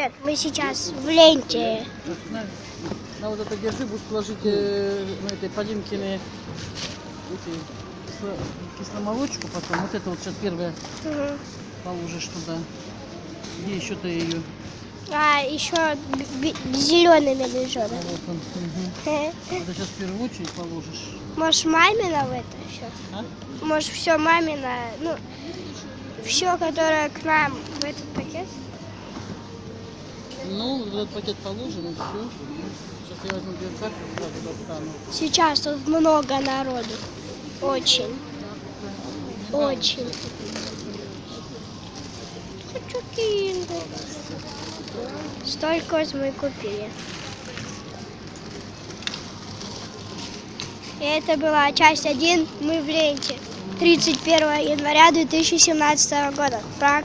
Нет, мы сейчас в ленте. На вот это держи, будешь положить на этой Полинкины кисломолочку потом. Вот это вот сейчас первое положишь туда. Где еще ты ее? А еще зелеными лежат. Вот он. Это сейчас в первую очередь положишь. Может, мамина в это все? А? Может, все мамина, ну, все, которое к нам в этот пакет? Ну, в этот пакет положим и все. Сейчас я возьму две карты, сразу достану. Сейчас тут много народу. Очень. Очень. Хочу киндер. Столько мы купили. И это была часть 1. Мы в ленте. 31 января 2017 года. Пока.